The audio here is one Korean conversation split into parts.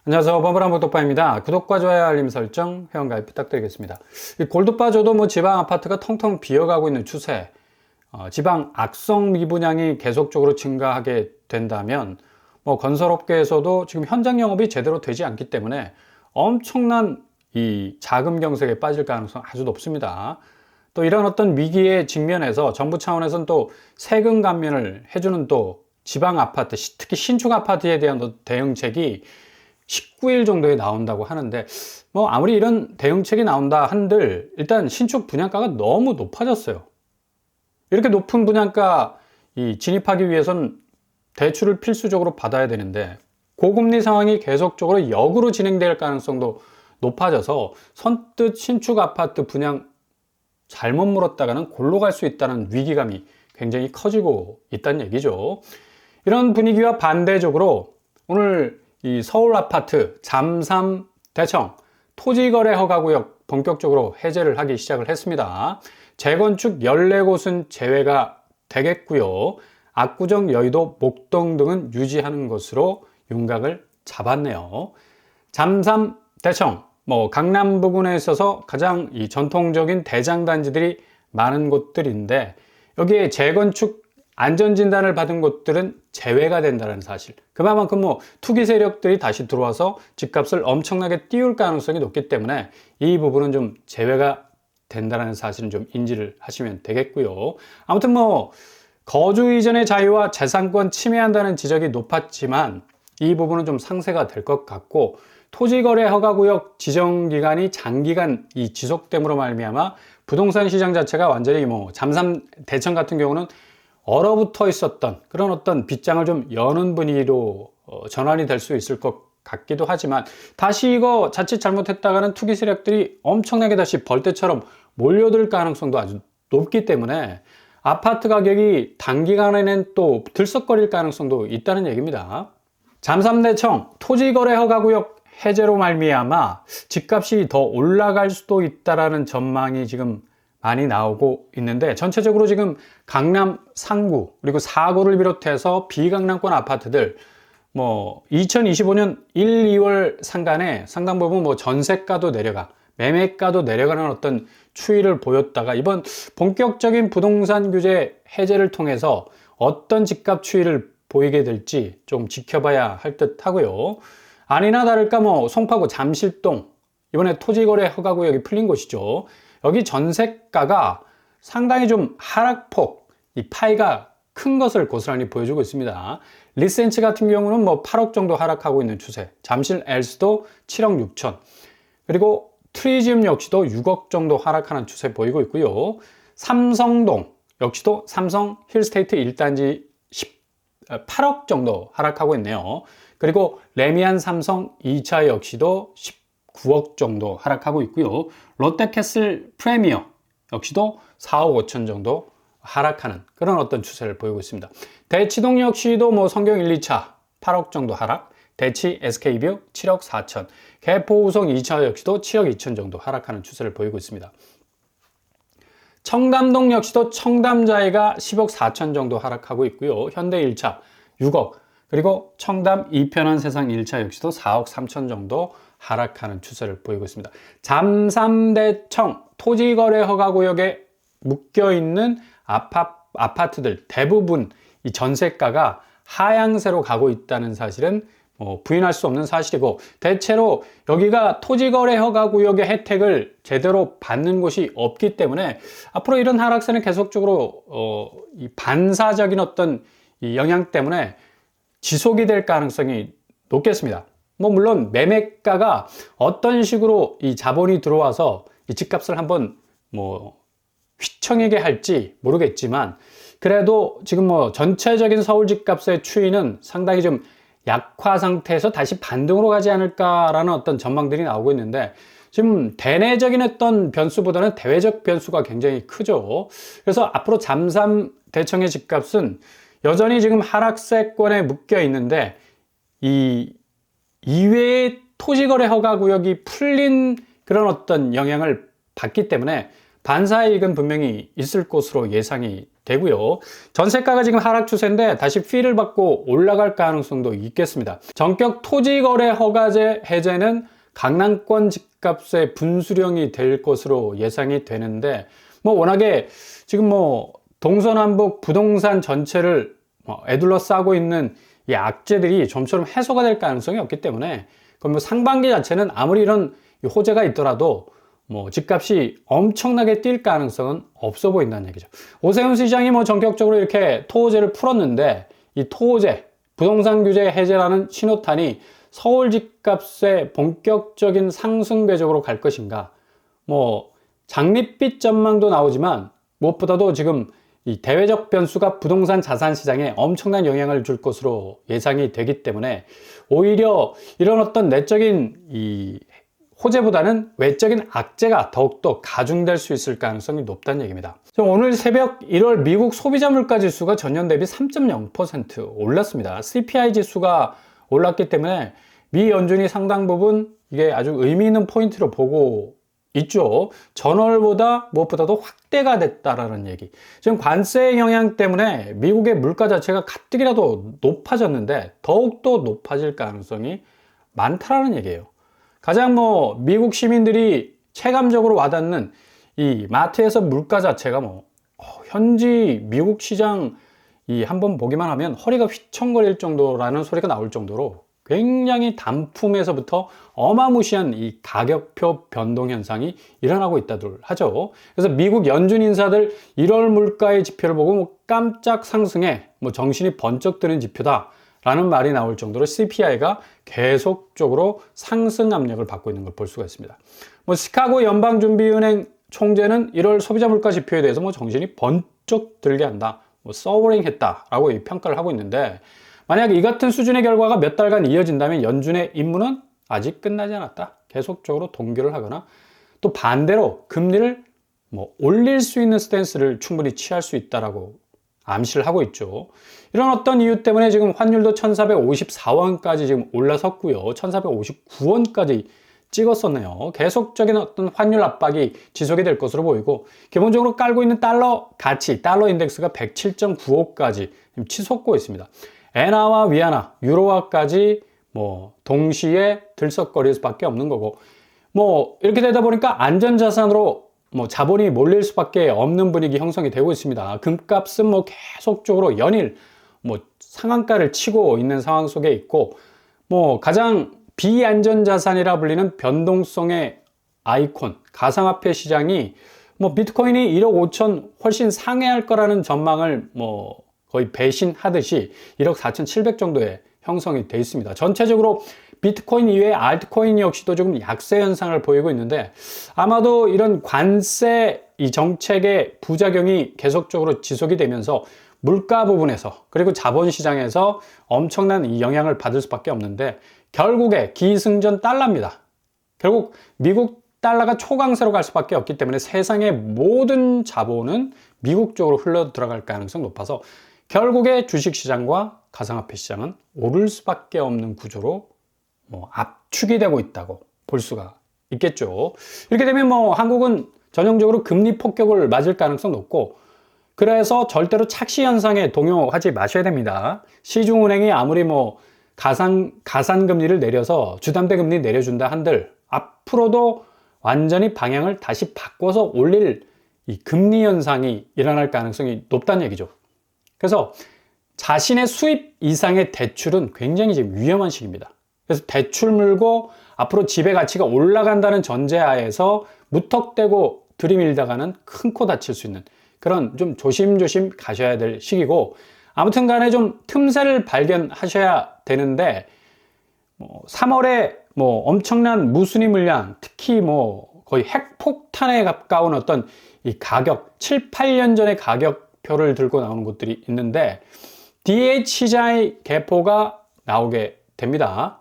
안녕하세요. 버블한복독파입니다. 구독과 좋아요, 알림 설정, 회원가입 부탁드리겠습니다. 이 골드바줘도 지방 아파트가 텅텅 비어가고 있는 추세, 지방 악성 미분양이 계속적으로 증가하게 된다면 건설업계에서도 지금 현장 영업이 제대로 되지 않기 때문에 엄청난 이 자금 경색에 빠질 가능성 아주 높습니다. 또 이런 어떤 위기에 직면해서 정부 차원에서는 또 세금 감면을 해주는 또 지방 아파트, 특히 신축 아파트에 대한 대응책이 19일 정도에 나온다고 하는데, 아무리 이런 대응책이 나온다 한들 일단 신축 분양가가 너무 높아졌어요. 이렇게 높은 분양가 진입하기 위해선 대출을 필수적으로 받아야 되는데, 고금리 상황이 계속적으로 역으로 진행될 가능성도 높아져서 선뜻 신축 아파트 분양 잘못 물었다가는 골로 갈 수 있다는 위기감이 굉장히 커지고 있다는 얘기죠. 이런 분위기와 반대적으로 오늘 이 서울 아파트 잠삼 대청 토지거래 허가구역 본격적으로 해제를 하기 시작을 했습니다. 재건축 14곳은 제외가 되겠고요. 압구정, 여의도, 목동 등은 유지하는 것으로 윤곽을 잡았네요. 잠삼 대청, 강남 부근에 있어서 가장 이 전통적인 대장단지들이 많은 곳들인데, 여기에 재건축 안전진단을 받은 곳들은 제외가 된다는 사실. 그만큼 투기 세력들이 다시 들어와서 집값을 엄청나게 띄울 가능성이 높기 때문에 이 부분은 좀 제외가 된다는 사실은 좀 인지를 하시면 되겠고요. 아무튼 거주 이전의 자유와 재산권 침해한다는 지적이 높았지만 이 부분은 좀 상쇄가 될 것 같고, 토지거래 허가구역 지정기간이 장기간 지속됨으로 말미암아 부동산 시장 자체가 완전히 잠삼 대청 같은 경우는 얼어붙어 있었던 그런 어떤 빗장을 좀 여는 분위기로 전환이 될 수 있을 것 같기도 하지만, 다시 이거 자칫 잘못했다가는 투기 세력들이 엄청나게 다시 벌떼처럼 몰려들 가능성도 아주 높기 때문에 아파트 가격이 단기간에는 또 들썩거릴 가능성도 있다는 얘기입니다. 잠삼대청 토지거래 허가구역 해제로 말미암아 집값이 더 올라갈 수도 있다라는 전망이 지금 많이 나오고 있는데, 전체적으로 지금 강남 상구 그리고 4구를 비롯해서 비강남권 아파트들 2025년 1, 2월 상간에 상당 부분 전세가도 내려가 매매가도 내려가는 어떤 추이를 보였다가 이번 본격적인 부동산 규제 해제를 통해서 어떤 집값 추이를 보이게 될지 좀 지켜봐야 할 듯 하고요. 아니나 다를까 송파구 잠실동, 이번에 토지거래 허가구역이 풀린 곳이죠. 여기 전세가가 상당히 좀 하락폭, 이 파이가 큰 것을 고스란히 보여주고 있습니다. 리센치 같은 경우는 8억 정도 하락하고 있는 추세, 잠실 엘스도 7억 6천, 그리고 트리지움 역시도 6억 정도 하락하는 추세 보이고 있고요. 삼성동 역시도 삼성 힐스테이트 1단지 8억 정도 하락하고 있네요. 그리고 레미안 삼성 2차 역시도 19억 정도 하락하고 있고요. 롯데캐슬 프리미어 역시도 4억 5천 정도 하락하는 그런 어떤 추세를 보이고 있습니다. 대치동 역시도 성경 1, 2차 8억 정도 하락, 대치 SK뷰 7억 4천, 개포우성 2차 역시도 7억 2천 정도 하락하는 추세를 보이고 있습니다. 청담동 역시도 청담자이가 10억 4천 정도 하락하고 있고요. 현대 1차 6억, 그리고 청담 이편한 세상 1차 역시도 4억 3천 정도 하락하는 추세를 보이고 있습니다. 잠삼대청 토지거래 허가구역에 묶여있는 아파트들 대부분 이 전세가가 하향세로 가고 있다는 사실은 부인할 수 없는 사실이고, 대체로 여기가 토지거래 허가구역의 혜택을 제대로 받는 곳이 없기 때문에 앞으로 이런 하락세는 계속적으로 이 반사적인 어떤 이 영향 때문에 지속이 될 가능성이 높겠습니다. 물론 매매가가 어떤 식으로 이 자본이 들어와서 이 집값을 한번 휘청이게 할지 모르겠지만, 그래도 지금 전체적인 서울 집값의 추이는 상당히 좀 약화 상태에서 다시 반등으로 가지 않을까라는 어떤 전망들이 나오고 있는데, 지금 대내적인 어떤 변수보다는 대외적 변수가 굉장히 크죠. 그래서 앞으로 잠삼 대청의 집값은 여전히 지금 하락세권에 묶여 있는데, 이 이외의 토지거래 허가구역이 풀린 그런 어떤 영향을 받기 때문에 반사이익은 분명히 있을 것으로 예상이 되고요. 전세가가 지금 하락 추세인데 다시 피를 받고 올라갈 가능성도 있겠습니다. 전격 토지거래 허가제 해제는 강남권 집값의 분수령이 될 것으로 예상이 되는데 뭐 워낙에 지금 뭐 동서남북 부동산 전체를 에둘러 싸고 있는 이 악재들이 좀처럼 해소가 될 가능성이 없기 때문에 그럼 뭐 상반기 자체는 아무리 이런 호재가 있더라도 뭐 집값이 엄청나게 뛸 가능성은 없어 보인다는 얘기죠. 오세훈 시장이 뭐 전격적으로 이렇게 토호제를 풀었는데 이 토호제, 부동산 규제 해제라는 신호탄이 서울 집값의 본격적인 상승 궤적으로 갈 것인가? 뭐 장밋빛 전망도 나오지만 무엇보다도 지금 이 대외적 변수가 부동산 자산 시장에 엄청난 영향을 줄 것으로 예상이 되기 때문에 오히려 이런 어떤 내적인 이 호재보다는 외적인 악재가 더욱더 가중될 수 있을 가능성이 높다는 얘기입니다. 오늘 새벽 1월 미국 소비자 물가 지수가 전년 대비 3.0% 올랐습니다. CPI 지수가 올랐기 때문에 미 연준이 상당 부분 이게 아주 의미 있는 포인트로 보고 있죠. 전월보다 무엇보다도 확대가 됐다라는 얘기. 지금 관세의 영향 때문에 미국의 물가 자체가 가뜩이라도 높아졌는데 더욱더 높아질 가능성이 많다라는 얘기예요. 가장 뭐 미국 시민들이 체감적으로 와닿는 이 마트에서 물가 자체가 뭐 현지 미국 시장 이 한번 보기만 하면 허리가 휘청거릴 정도라는 소리가 나올 정도로 굉장히 단품에서부터 어마무시한 이 가격표 변동 현상이 일어나고 있다들 하죠. 그래서 미국 연준 인사들 1월 물가의 지표를 보고 뭐 깜짝 상승해 뭐 정신이 번쩍 드는 지표다 라는 말이 나올 정도로 CPI가 계속적으로 상승 압력을 받고 있는 걸 볼 수가 있습니다. 뭐 시카고 연방준비은행 총재는 1월 소비자 물가 지표에 대해서 뭐 정신이 번쩍 들게 한다, 뭐 서버링했다라고 평가를 하고 있는데, 만약 이 같은 수준의 결과가 몇 달간 이어진다면 연준의 임무는 아직 끝나지 않았다. 계속적으로 동결을 하거나 또 반대로 금리를 뭐 올릴 수 있는 스탠스를 충분히 취할 수 있다라고 암시를 하고 있죠. 이런 어떤 이유 때문에 지금 환율도 1454원까지 지금 올라섰고요. 1459원까지 찍었었네요. 계속적인 어떤 환율 압박이 지속이 될 것으로 보이고, 기본적으로 깔고 있는 달러 가치, 달러 인덱스가 107.95까지 치솟고 있습니다. 엔화와 위안화, 유로화까지 뭐 동시에 들썩거릴 수밖에 없는 거고, 뭐 이렇게 되다 보니까 안전자산으로 뭐 자본이 몰릴 수밖에 없는 분위기 형성이 되고 있습니다. 금값은 뭐 계속적으로 연일 뭐 상한가를 치고 있는 상황 속에 있고, 뭐 가장 비안전자산이라 불리는 변동성의 아이콘 가상화폐 시장이 뭐 비트코인이 1억 5천 훨씬 상회할 거라는 전망을 뭐 거의 배신하듯이 1억 4,700 정도의 형성이 되어 있습니다. 전체적으로 비트코인 이외의 알트코인 역시도 조금 약세 현상을 보이고 있는데, 아마도 이런 관세 이 정책의 부작용이 계속적으로 지속이 되면서 물가 부분에서 그리고 자본시장에서 엄청난 이 영향을 받을 수밖에 없는데, 결국에 기승전 달러입니다. 결국 미국 달러가 초강세로 갈 수밖에 없기 때문에 세상의 모든 자본은 미국 쪽으로 흘러 들어갈 가능성이 높아서 결국에 주식시장과 가상화폐 시장은 오를 수밖에 없는 구조로 뭐 압축이 되고 있다고 볼 수가 있겠죠. 이렇게 되면 뭐 한국은 전형적으로 금리 폭격을 맞을 가능성 높고, 그래서 절대로 착시 현상에 동요하지 마셔야 됩니다. 시중은행이 아무리 뭐 가산금리를 내려서 주담대 금리 내려준다 한들 앞으로도 완전히 방향을 다시 바꿔서 올릴 이 금리 현상이 일어날 가능성이 높다는 얘기죠. 그래서 자신의 수입 이상의 대출은 굉장히 지금 위험한 시기입니다. 그래서 대출 물고 앞으로 집의 가치가 올라간다는 전제하에서 무턱대고 들이밀다가는 큰 코 다칠 수 있는 그런 좀 조심조심 가셔야 될 시기고, 아무튼 간에 좀 틈새를 발견하셔야 되는데, 3월에 뭐 엄청난 무순위 물량, 특히 뭐 거의 핵폭탄에 가까운 어떤 이 가격, 7, 8년 전의 가격표를 들고 나오는 곳들이 있는데, DHI 개포가 나오게 됩니다.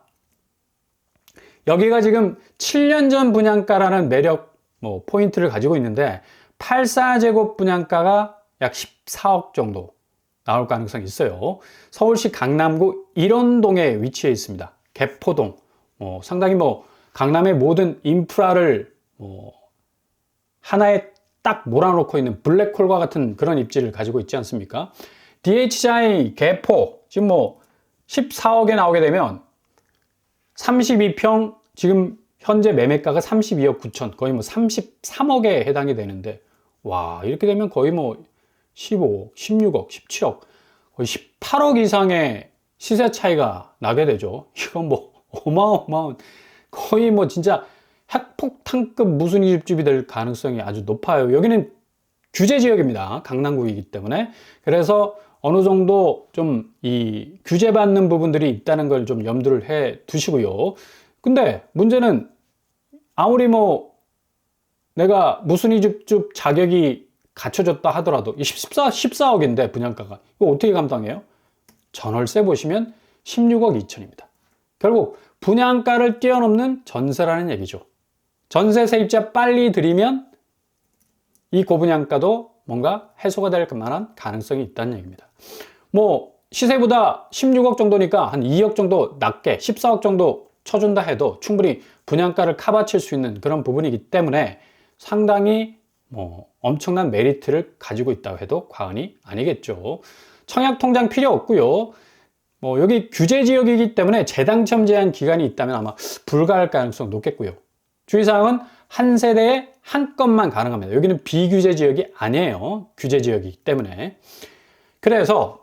여기가 지금 7년 전 분양가라는 매력 뭐 포인트를 가지고 있는데, 84제곱 분양가가 약 14억 정도 나올 가능성이 있어요. 서울시 강남구 일원동에 위치해 있습니다. 개포동. 상당히 뭐 강남의 모든 인프라를 하나의 딱 몰아놓고 있는 블랙홀과 같은 그런 입지를 가지고 있지 않습니까? DHI 개포 지금 뭐 14억에 나오게 되면 32평 지금 현재 매매가가 32억 9천, 거의 뭐 33억에 해당이 되는데, 와, 이렇게 되면 거의 뭐 15억, 16억, 17억, 거의 18억 이상의 시세 차이가 나게 되죠. 이건 뭐 어마어마한, 거의 뭐 진짜 핵폭탄급 무순위 집집이 될 가능성이 아주 높아요. 여기는 규제 지역입니다. 강남구이기 때문에. 그래서 어느 정도 좀 이 규제받는 부분들이 있다는 걸 좀 염두를 해 두시고요. 근데 문제는 아무리 뭐 내가 무순위 집집 자격이 갖춰졌다 하더라도 14억인데 분양가가 이거 어떻게 감당해요? 전월세 보시면 16억 2천입니다. 결국 분양가를 뛰어넘는 전세라는 얘기죠. 전세 세입자 빨리 들이면 이 고분양가도 뭔가 해소가 될 만한 가능성이 있다는 얘기입니다. 뭐 시세보다 16억 정도니까 한 2억 정도 낮게 14억 정도 쳐준다 해도 충분히 분양가를 커버칠 수 있는 그런 부분이기 때문에 상당히 뭐 엄청난 메리트를 가지고 있다고 해도 과언이 아니겠죠. 청약 통장 필요 없고요. 뭐 여기 규제 지역이기 때문에 재당첨 제한 기간이 있다면 아마 불가할 가능성 높겠고요. 주의사항은 한 세대에 한 건만 가능합니다. 여기는 비규제 지역이 아니에요. 규제 지역이기 때문에. 그래서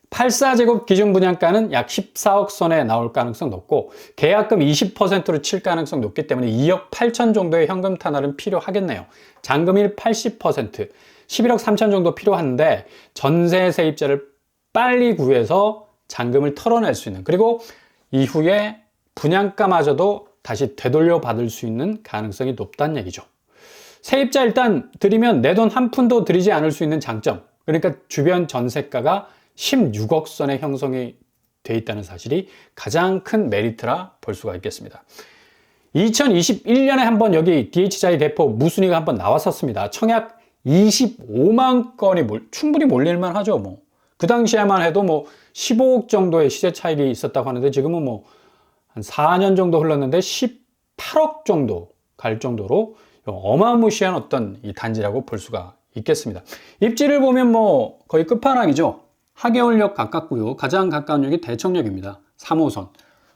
84제곱 기준 분양가는 약 14억 선에 나올 가능성 높고 계약금 20%로 칠 가능성 높기 때문에 2억 8천 정도의 현금 탄환은 필요하겠네요. 잔금일 80%, 11억 3천 정도 필요한데 전세 세입자를 빨리 구해서 잔금을 털어낼 수 있는, 그리고 이후에 분양가마저도 다시 되돌려 받을 수 있는 가능성이 높다는 얘기죠. 세입자 일단 들이면 내 돈 한 푼도 들이지 않을 수 있는 장점, 그러니까 주변 전세가가 16억 선에 형성이 돼 있다는 사실이 가장 큰 메리트라 볼 수가 있겠습니다. 2021년에 한번 여기 DH자이 대포 무순위가 한번 나왔었습니다. 청약 25만 건이 충분히 몰릴만 하죠. 뭐 그 당시에만 해도 뭐 15억 정도의 시세 차익이 있었다고 하는데 지금은 뭐 한 4년 정도 흘렀는데 18억 정도 갈 정도로 어마무시한 어떤 이 단지라고 볼 수가 있겠습니다. 입지를 보면 뭐 거의 끝판왕이죠. 하계울역 가깝고요. 가장 가까운 역이 대청역입니다. 3호선.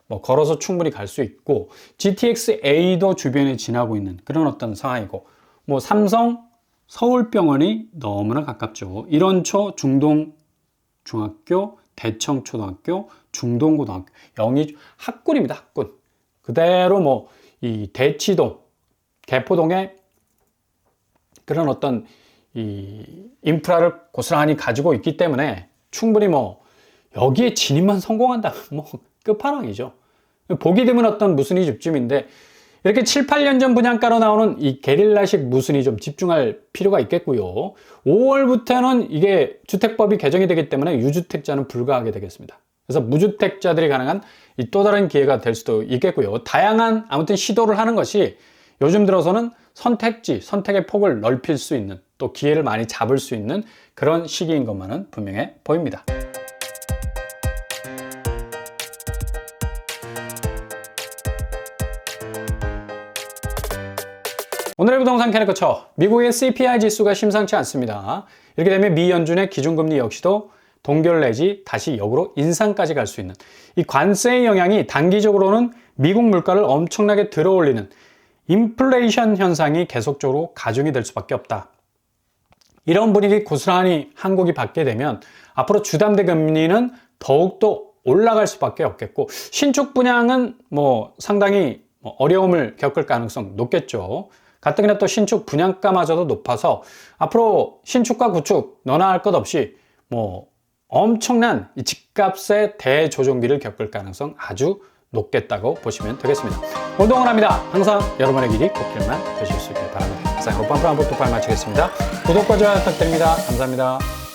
뭐 걸어서 충분히 갈 수 있고 GTX-A도 주변에 지나고 있는 그런 어떤 상황이고, 뭐 삼성 서울병원이 너무나 가깝죠. 일원초 중동중학교, 대청초등학교, 중동고등학교, 영희 학군입니다. 학군. 그대로 뭐 이 대치동, 개포동에 그런 어떤 이 인프라를 고스란히 가지고 있기 때문에 충분히 뭐 여기에 진입만 성공한다면 뭐 끝판왕이죠. 보기 드문 어떤 무순위 집중인데 이렇게 7, 8년 전 분양가로 나오는 이 게릴라식 무순위 좀 집중할 필요가 있겠고요. 5월부터는 이게 주택법이 개정이 되기 때문에 유주택자는 불가하게 되겠습니다. 그래서 무주택자들이 가능한 이 또 다른 기회가 될 수도 있겠고요. 다양한 아무튼 시도를 하는 것이 요즘 들어서는 선택지, 선택의 폭을 넓힐 수 있는, 또 기회를 많이 잡을 수 있는 그런 시기인 것만은 분명해 보입니다. 오늘의 부동산 캐릭터처, 미국의 CPI 지수가 심상치 않습니다. 이렇게 되면 미 연준의 기준금리 역시도 동결 내지 다시 역으로 인상까지 갈 수 있는 이 관세의 영향이 단기적으로는 미국 물가를 엄청나게 들어올리는 인플레이션 현상이 계속적으로 가중이 될 수밖에 없다. 이런 분위기 고스란히 한국이 받게 되면 앞으로 주담대 금리는 더욱더 올라갈 수밖에 없겠고, 신축 분양은 뭐 상당히 어려움을 겪을 가능성 높겠죠. 가뜩이나 또 신축 분양가마저도 높아서 앞으로 신축과 구축 너나 할 것 없이 뭐 엄청난 이 집값의 대조정기를 겪을 가능성 아주 높겠다고 보시면 되겠습니다. 오늘도 응원합니다. 항상 여러분의 길이 꽃길만 되실 수 있길 바랍니다. 자, 오빠 프랑보토 마치겠습니다. 구독과 좋아요 부탁드립니다. 감사합니다.